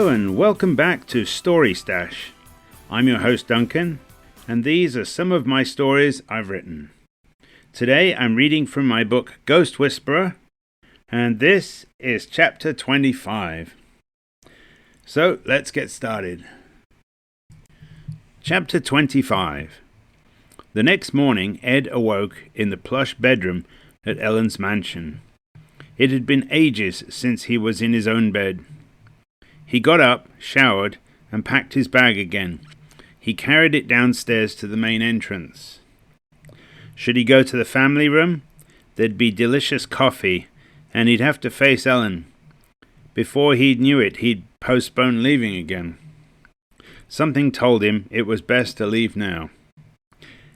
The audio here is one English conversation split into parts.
Hello and welcome back to Story Stash. I'm your host Duncan, and these are some of my stories I've written. Today I'm reading from my book Ghost Whisperer, and this is chapter 25. So let's get started. Chapter 25. The next morning Ed awoke in the plush bedroom at Ellen's mansion. It had been ages since he was in his own bed. He got up, showered, and packed his bag again. He carried it downstairs to the main entrance. Should he go to the family room? There'd be delicious coffee, and he'd have to face Ellen. Before he knew it, he'd postpone leaving again. Something told him it was best to leave now.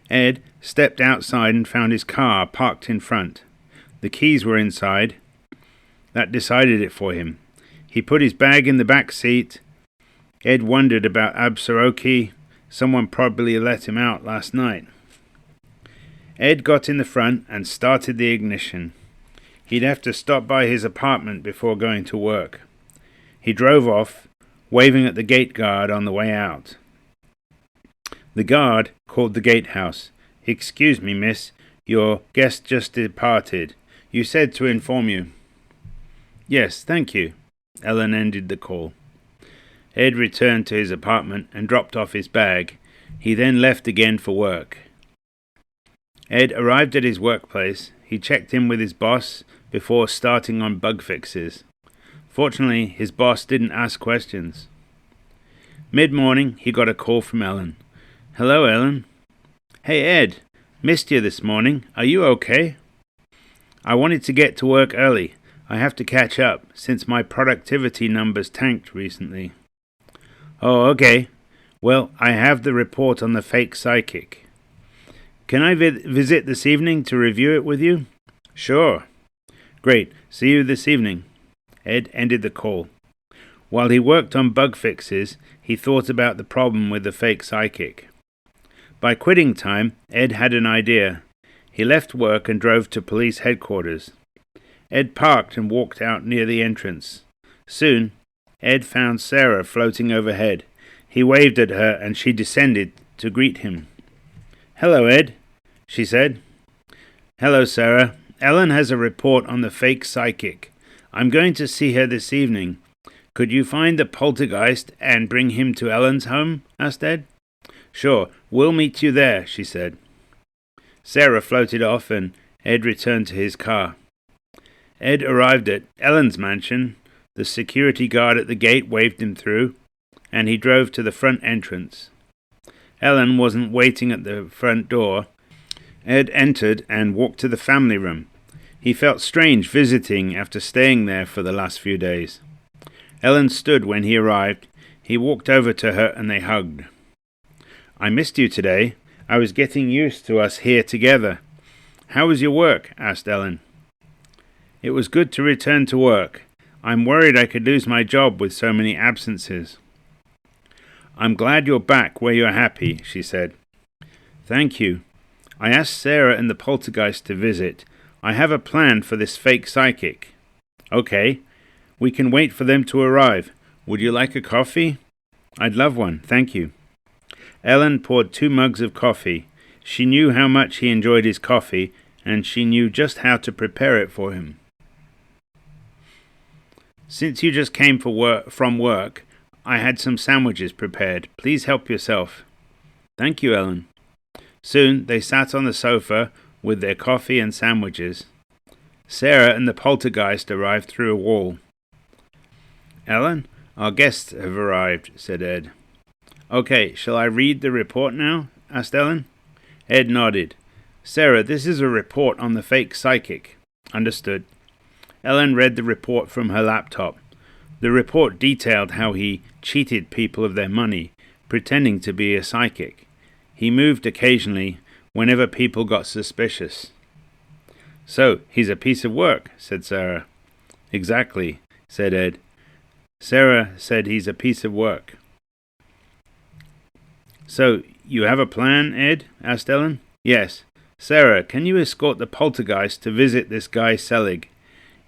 Ed stepped outside and found his car parked in front. The keys were inside. That decided it for him. He put his bag in the back seat. Ed wondered about Absaroki. Someone probably let him out last night. Ed got in the front and started the ignition. He'd have to stop by his apartment before going to work. He drove off, waving at the gate guard on the way out. The guard called the gatehouse. "Excuse me, miss, your guest just departed. You said to inform you." "Yes, thank you." Ellen ended the call. Ed returned to his apartment and dropped off his bag. He then left again for work. Ed arrived at his workplace. He checked in with his boss before starting on bug fixes. Fortunately, his boss didn't ask questions. Mid-morning, he got a call from Ellen. "Hello, Ellen." "Hey, Ed. Missed you this morning. Are you okay?" "I wanted to get to work early. I have to catch up, since my productivity numbers tanked recently." "Oh, okay. Well, I have the report on the fake psychic. Can I visit this evening to review it with you?" "Sure." "Great. See you this evening." Ed ended the call. While he worked on bug fixes, he thought about the problem with the fake psychic. By quitting time, Ed had an idea. He left work and drove to police headquarters. Ed parked and walked out near the entrance. Soon, Ed found Sara floating overhead. He waved at her and she descended to greet him. "Hello, Ed," she said. "Hello, Sara. Ellen has a report on the fake psychic. I'm going to see her this evening. Could you find the poltergeist and bring him to Ellen's home?" asked Ed. "Sure, we'll meet you there," she said. Sara floated off and Ed returned to his car. Ed arrived at Ellen's mansion. The security guard at the gate waved him through, and he drove to the front entrance. Ellen wasn't waiting at the front door. Ed entered and walked to the family room. He felt strange visiting after staying there for the last few days. Ellen stood when he arrived. He walked over to her and they hugged. "I missed you today. I was getting used to us here together." "How was your work?" asked Ellen. "It was good to return to work. I'm worried I could lose my job with so many absences." "I'm glad you're back where you're happy," she said. "Thank you. I asked Sara and the poltergeist to visit. I have a plan for this fake psychic." "Okay. We can wait for them to arrive. Would you like a coffee?" "I'd love one, thank you." Ellen poured 2 mugs of coffee. She knew how much he enjoyed his coffee, and she knew just how to prepare it for him. "Since you just came from work, I had some sandwiches prepared. Please help yourself." "Thank you, Ellen." Soon they sat on the sofa with their coffee and sandwiches. Sara and the poltergeist arrived through a wall. "Ellen, our guests have arrived," said Ed. "Okay, shall I read the report now?" asked Ellen. Ed nodded. "Sara, this is a report on the fake psychic." "Understood." Ellen read the report from her laptop. The report detailed how he cheated people of their money, pretending to be a psychic. He moved occasionally whenever people got suspicious. "So, he's a piece of work," said Sara. "Exactly," said Ed. Sara said he's a piece of work. "So, you have a plan, Ed?" asked Ellen. "Yes. Sara, can you escort the poltergeist to visit this guy Selig?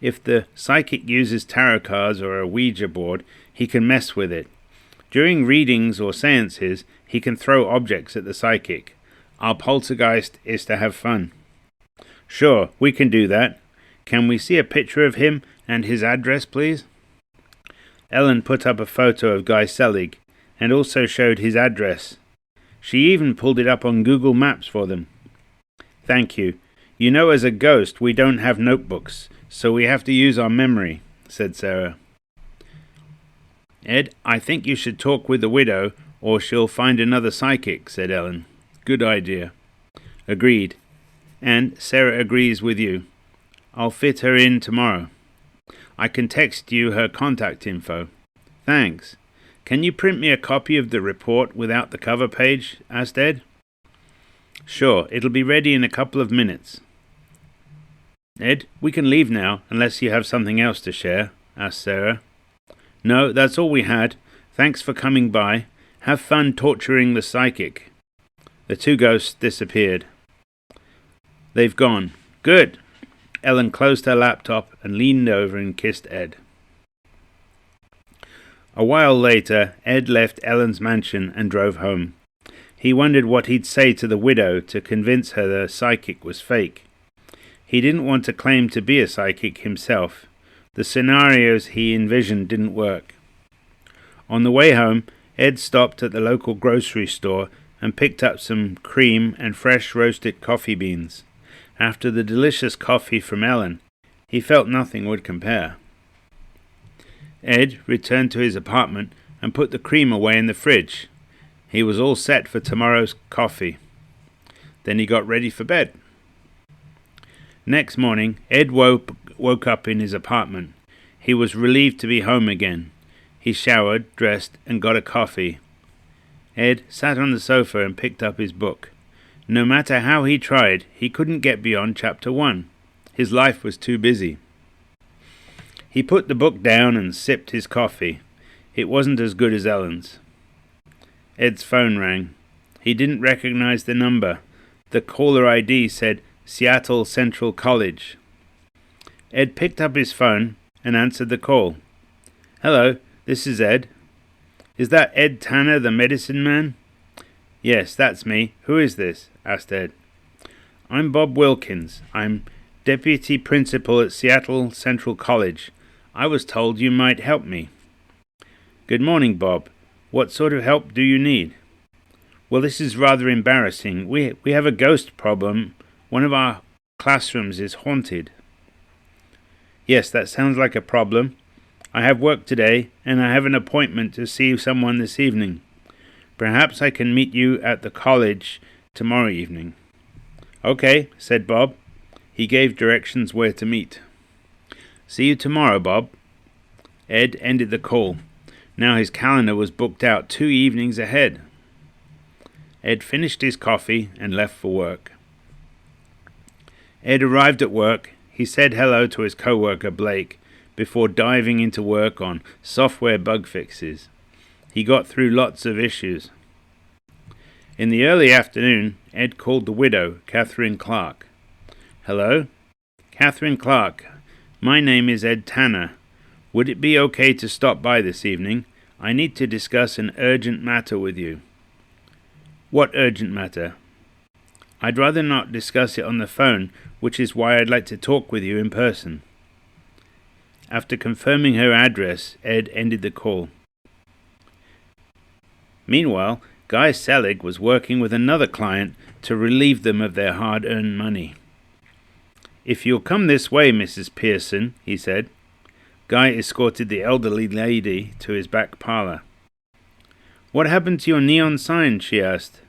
If the psychic uses tarot cards or a Ouija board, he can mess with it. During readings or seances, he can throw objects at the psychic. Our poltergeist is to have fun. Sure, we can do that. Can we see a picture of him and his address, please? Ellen put up a photo of Guy Selig and also showed his address. She even pulled it up on Google Maps for them. Thank you. You know, as a ghost, we don't have notebooks, so we have to use our memory, said Sara. Ed, I think you should talk with the widow, or she'll find another psychic, said Ellen. Good idea. Agreed. And Sara agrees with you. I'll fit her in tomorrow. I can text you her contact info. Thanks. Can you print me a copy of the report without the cover page? Asked Ed. Sure, it'll be ready in a couple of minutes. Ed, we can leave now, unless you have something else to share, asked Sara. No, that's all we had. Thanks for coming by. Have fun torturing the psychic. The two ghosts disappeared. They've gone. Good. Ellen closed her laptop and leaned over and kissed Ed. A while later, Ed left Ellen's mansion and drove home. He wondered what he'd say to the widow to convince her the psychic was fake. He didn't want to claim to be a psychic himself. The scenarios he envisioned didn't work. On the way home, Ed stopped at the local grocery store and picked up some cream and fresh roasted coffee beans. After the delicious coffee from Ellen, he felt nothing would compare. Ed returned to his apartment and put the cream away in the fridge. He was all set for tomorrow's coffee. Then he got ready for bed. Next morning, Ed woke up in his apartment. He was relieved to be home again. He showered, dressed, and got a coffee. Ed sat on the sofa and picked up his book. No matter how he tried, he couldn't get beyond chapter 1. His life was too busy. He put the book down and sipped his coffee. It wasn't as good as Ellen's. Ed's phone rang. He didn't recognize the number. The caller ID said Seattle Central College. Ed picked up his phone and answered the call. Hello, this is Ed. Is that Ed Tanner, the medicine man? Yes, that's me. Who is this? Asked Ed. I'm Bob Wilkins. I'm deputy principal at Seattle Central College. I was told you might help me. Good morning, Bob. What sort of help do you need? Well, this is rather embarrassing. We have a ghost problem. One of our classrooms is haunted. Yes, that sounds like a problem. I have work today, and I have an appointment to see someone this evening. Perhaps I can meet you at the college tomorrow evening. Okay, said Bob. He gave directions where to meet. See you tomorrow, Bob. Ed ended the call. Now his calendar was booked out 2 evenings ahead. Ed finished his coffee and left for work. Ed arrived at work. He said hello to his co-worker Blake before diving into work on software bug fixes. He got through lots of issues. In the early afternoon, Ed called the widow, Catherine Clark. Hello? Catherine Clark. My name is Ed Tanner. Would it be okay to stop by this evening? I need to discuss an urgent matter with you. What urgent matter? I'd rather not discuss it on the phone, which is why I'd like to talk with you in person. After confirming her address, Ed ended the call. Meanwhile, Guy Selig was working with another client to relieve them of their hard-earned money. If you'll come this way, Mrs. Pearson, he said. Guy escorted the elderly lady to his back parlor. What happened to your neon sign? She asked.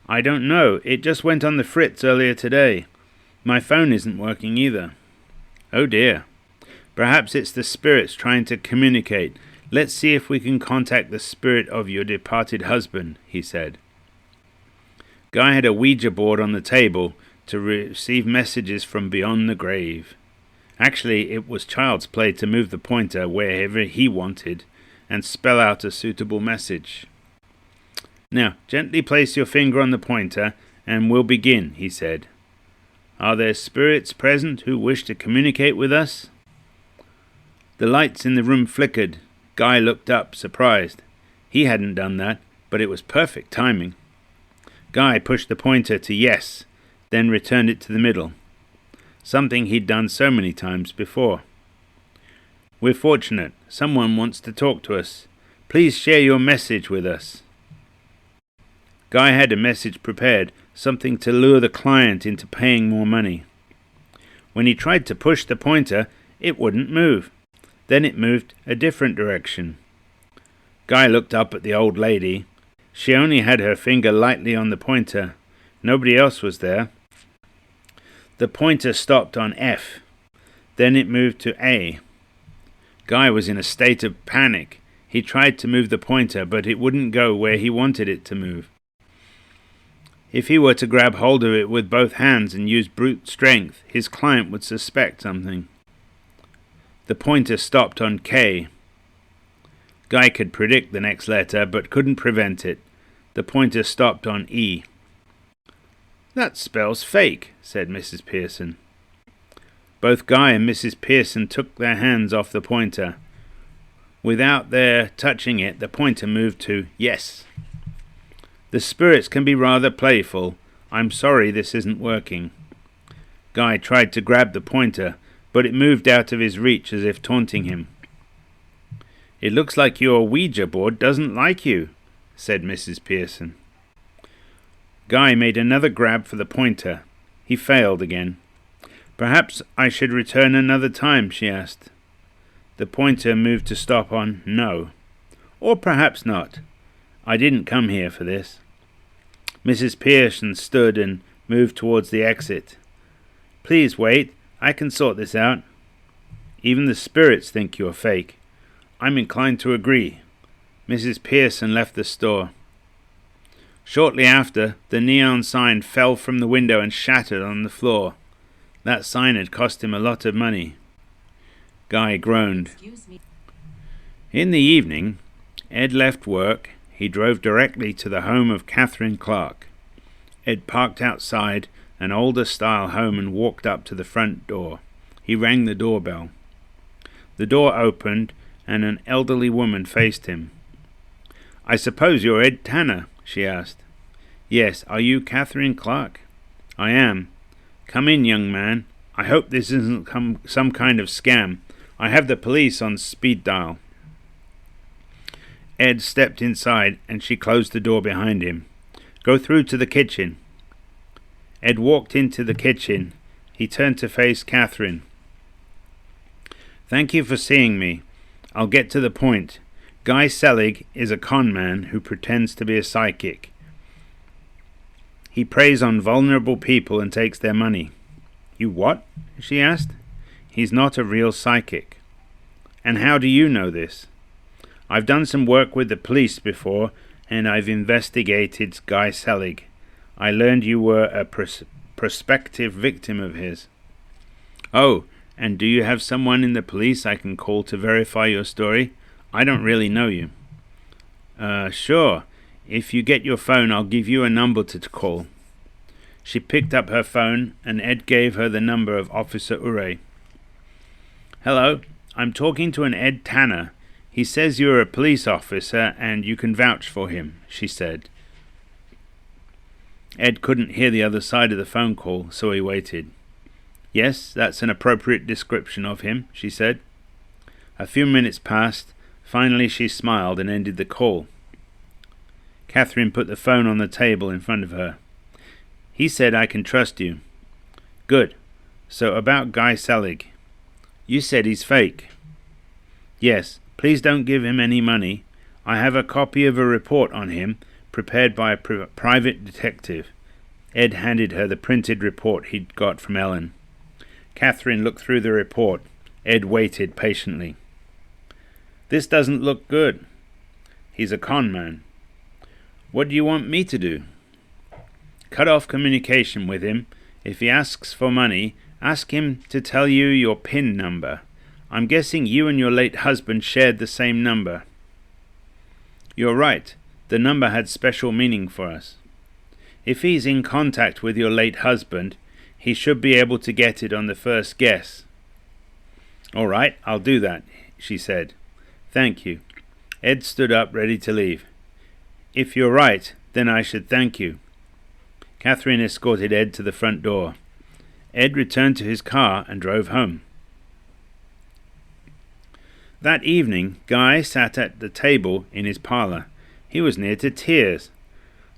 I don't know. It just went on the fritz earlier today. My phone isn't working either. Oh dear. Perhaps it's the spirits trying to communicate. Let's see if we can contact the spirit of your departed husband, he said. Guy had a Ouija board on the table to receive messages from beyond the grave. Actually, it was child's play to move the pointer wherever he wanted and spell out a suitable message. Now, gently place your finger on the pointer and we'll begin, he said. Are there spirits present who wish to communicate with us? The lights in the room flickered. Guy looked up, surprised. He hadn't done that, but it was perfect timing. Guy pushed the pointer to yes, then returned it to the middle, something he'd done so many times before. "We're fortunate. Someone wants to talk to us. Please share your message with us." Guy had a message prepared, something to lure the client into paying more money. When he tried to push the pointer, it wouldn't move. Then it moved a different direction. Guy looked up at the old lady. She only had her finger lightly on the pointer. Nobody else was there. The pointer stopped on F. Then it moved to A. Guy was in a state of panic. He tried to move the pointer, but it wouldn't go where he wanted it to move. If he were to grab hold of it with both hands and use brute strength, his client would suspect something. The pointer stopped on K. Guy could predict the next letter, but couldn't prevent it. The pointer stopped on E. "That spells fake," said Mrs. Pearson. Both Guy and Mrs. Pearson took their hands off the pointer. Without their touching it, the pointer moved to yes. "The spirits can be rather playful. I'm sorry this isn't working." Guy tried to grab the pointer, but it moved out of his reach as if taunting him. "It looks like your Ouija board doesn't like you," said Mrs. Pearson. Guy made another grab for the pointer. He failed again. "Perhaps I should return another time," she asked. The pointer moved to stop on no. "Or perhaps not. I didn't come here for this." Mrs. Pearson stood and moved towards the exit. "Please wait. I can sort this out. Even the spirits think you're fake. I'm inclined to agree." Mrs. Pearson left the store. Shortly after, the neon sign fell from the window and shattered on the floor. That sign had cost him a lot of money. Guy groaned. In the evening, Ed left work. He drove directly to the home of Catherine Clark. Ed parked outside an older-style home and walked up to the front door. He rang the doorbell. The door opened, and an elderly woman faced him. "I suppose you're Ed Tanner?" she asked. "Yes. Are you Catherine Clark?" "I am." "Come in, young man. I hope this isn't some kind of scam. I have the police on speed dial." Ed stepped inside, and she closed the door behind him. "Go through to the kitchen." Ed walked into the kitchen. He turned to face Catherine. "Thank you for seeing me. I'll get to the point. Guy Selig is a con man who pretends to be a psychic. He preys on vulnerable people and takes their money." "You what?" she asked. "He's not a real psychic." "And how do you know this?" "I've done some work with the police before, and I've investigated Guy Selig. I learned you were a prospective victim of his." "Oh, and do you have someone in the police I can call to verify your story? I don't really know you." Sure. If you get your phone, I'll give you a number to call." She picked up her phone, and Ed gave her the number of Officer Urey. "Hello, I'm talking to an Ed Tanner. He says you're a police officer and you can vouch for him," she said. Ed couldn't hear the other side of the phone call, so he waited. "Yes, that's an appropriate description of him," she said. A few minutes passed. Finally she smiled and ended the call. Catherine put the phone on the table in front of her. "He said I can trust you." "Good. So about Guy Selig. You said he's fake." "Yes. Please don't give him any money. I have a copy of a report on him, prepared by a private detective." Ed handed her the printed report he'd got from Ellen. Catherine looked through the report. Ed waited patiently. "This doesn't look good. He's a con man." "What do you want me to do?" "Cut off communication with him. If he asks for money, ask him to tell you your PIN number. I'm guessing you and your late husband shared the same number." "You're right. The number had special meaning for us." "If he's in contact with your late husband, he should be able to get it on the first guess." "All right, I'll do that. she said. "Thank you." Ed stood up, ready to leave. "If you're right, then I should thank you." Catherine escorted Ed to the front door. Ed returned to his car and drove home. That evening, Guy sat at the table in his parlour. He was near to tears.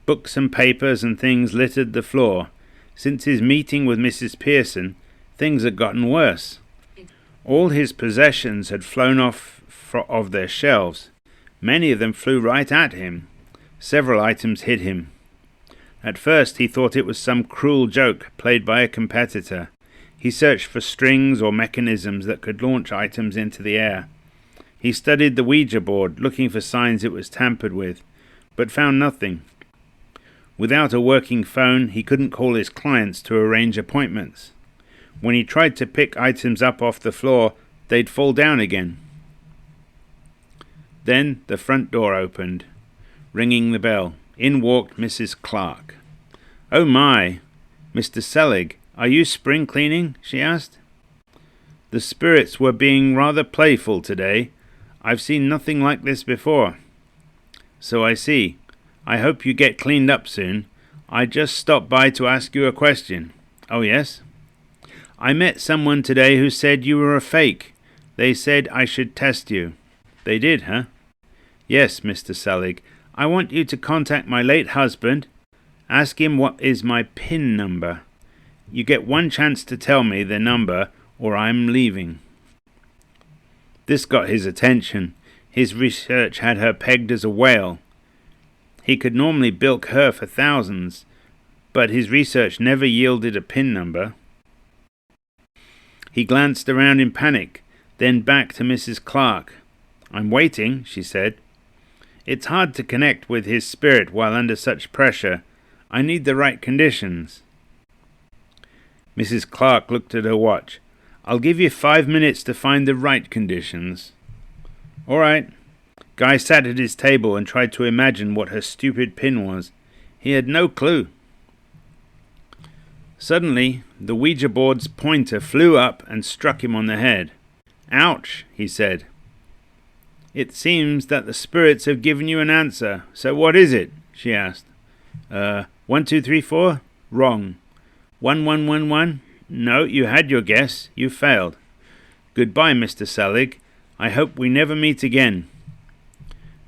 Books and papers and things littered the floor. Since his meeting with Mrs. Pearson, things had gotten worse. All his possessions had flown off of their shelves. Many of them flew right at him. Several items hit him. At first he thought it was some cruel joke played by a competitor. He searched for strings or mechanisms that could launch items into the air. He studied the Ouija board, looking for signs it was tampered with, but found nothing. Without a working phone, he couldn't call his clients to arrange appointments. When he tried to pick items up off the floor, they'd fall down again. Then the front door opened, ringing the bell. In walked Mrs. Clark. "Oh my, Mr. Selig, are you spring cleaning?" she asked. "The spirits were being rather playful today. I've seen nothing like this before." "So I see. I hope you get cleaned up soon. I just stopped by to ask you a question." "Oh yes?" "I met someone today who said you were a fake. They said I should test you." "They did, huh?" "Yes, Mr. Selig. I want you to contact my late husband. Ask him what is my PIN number. You get one chance to tell me the number or I'm leaving." This got his attention. His research had her pegged as a whale. He could normally bilk her for thousands, but his research never yielded a PIN number. He glanced around in panic, then back to Mrs. Clark. "I'm waiting," she said. "It's hard to connect with his spirit while under such pressure. I need the right conditions." Mrs. Clark looked at her watch. "I'll give you 5 minutes to find the right conditions." "All right." Guy sat at his table and tried to imagine what her stupid pin was. He had no clue. Suddenly, the Ouija board's pointer flew up and struck him on the head. "Ouch," he said. "It seems that the spirits have given you an answer. So what is it?" she asked. 1, 2, 3, 4? Wrong. 1, 1, 1, 1? No, you had your guess. You failed. Goodbye, Mr. Selig. I hope we never meet again."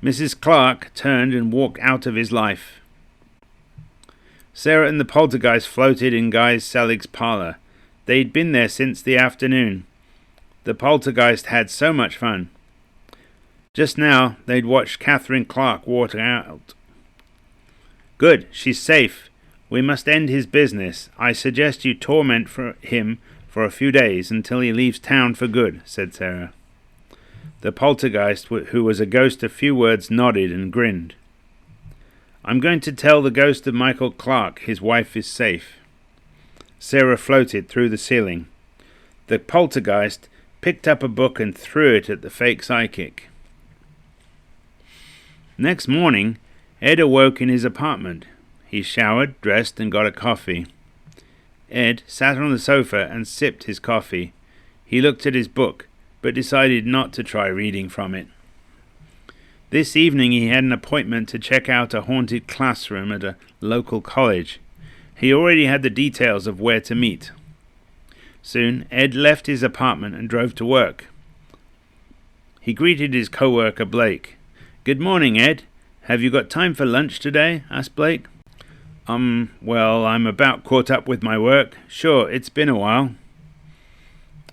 Mrs. Clark turned and walked out of his life. Sara and the poltergeist floated in Guy Selig's parlour. They'd been there since the afternoon. The poltergeist had so much fun. Just now, they'd watched Catherine Clark walk out. "Good, she's safe. We must end his business. I suggest you torment him for a few days until he leaves town for good," said Sara. The poltergeist, who was a ghost of few words, nodded and grinned. "I'm going to tell the ghost of Michael Clark his wife is safe." Sara floated through the ceiling. The poltergeist picked up a book and threw it at the fake psychic. Next morning, Ed awoke in his apartment. He showered, dressed, and got a coffee. Ed sat on the sofa and sipped his coffee. He looked at his book, but decided not to try reading from it. This evening he had an appointment to check out a haunted classroom at a local college. He already had the details of where to meet. Soon, Ed left his apartment and drove to work. He greeted his co-worker Blake. "Good morning, Ed. Have you got time for lunch today?" asked Blake. Well, I'm about caught up with my work. Sure, it's been a while."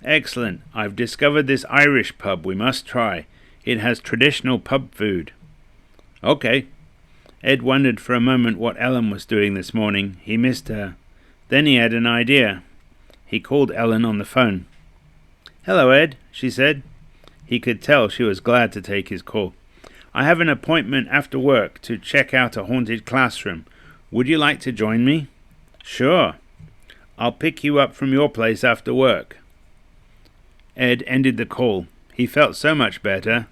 "Excellent. I've discovered this Irish pub we must try. It has traditional pub food." "Okay." Ed wondered for a moment what Ellen was doing this morning. He missed her. Then he had an idea. He called Ellen on the phone. "Hello, Ed," she said. He could tell she was glad to take his call. "I have an appointment after work to check out a haunted classroom. Would you like to join me?" "Sure. I'll pick you up from your place after work." Ed ended the call. He felt so much better.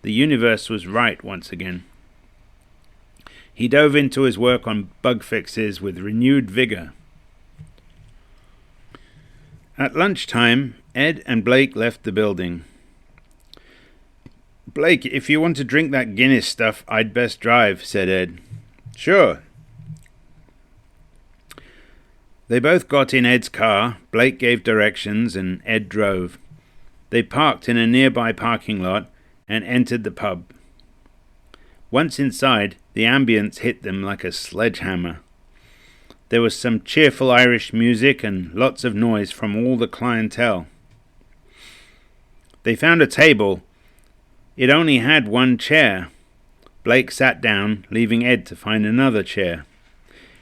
The universe was right once again. He dove into his work on bug fixes with renewed vigor. At lunchtime, Ed and Blake left the building. Blake, if you want to drink that Guinness stuff, I'd best drive, said Ed. Sure. They both got in Ed's car. Blake gave directions and Ed drove. They parked in a nearby parking lot and entered the pub. Once inside, the ambience hit them like a sledgehammer. There was some cheerful Irish music and lots of noise from all the clientele. They found a table. It only had one chair. Blake sat down, leaving Ed to find another chair.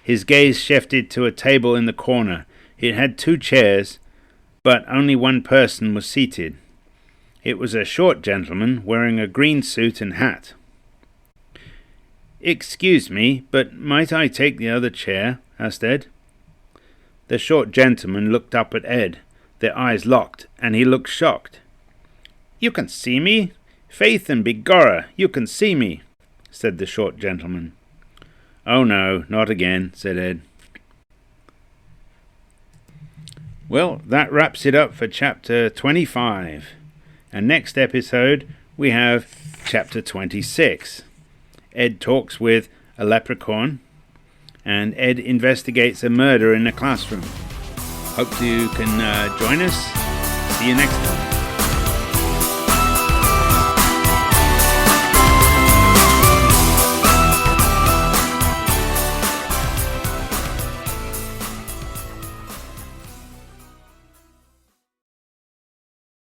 His gaze shifted to a table in the corner. It had two chairs, but only one person was seated. It was a short gentleman wearing a green suit and hat. "Excuse me, but might I take the other chair?" asked Ed. The short gentleman looked up at Ed. Their eyes locked, and he looked shocked. "You can see me? Faith and begorra, you can see me," said the short gentleman. "Oh no, not again," said Ed. Well, that wraps it up for chapter 25. And next episode, we have chapter 26. Ed talks with a leprechaun, and Ed investigates a murder in a classroom. Hope you can join us. See you next time.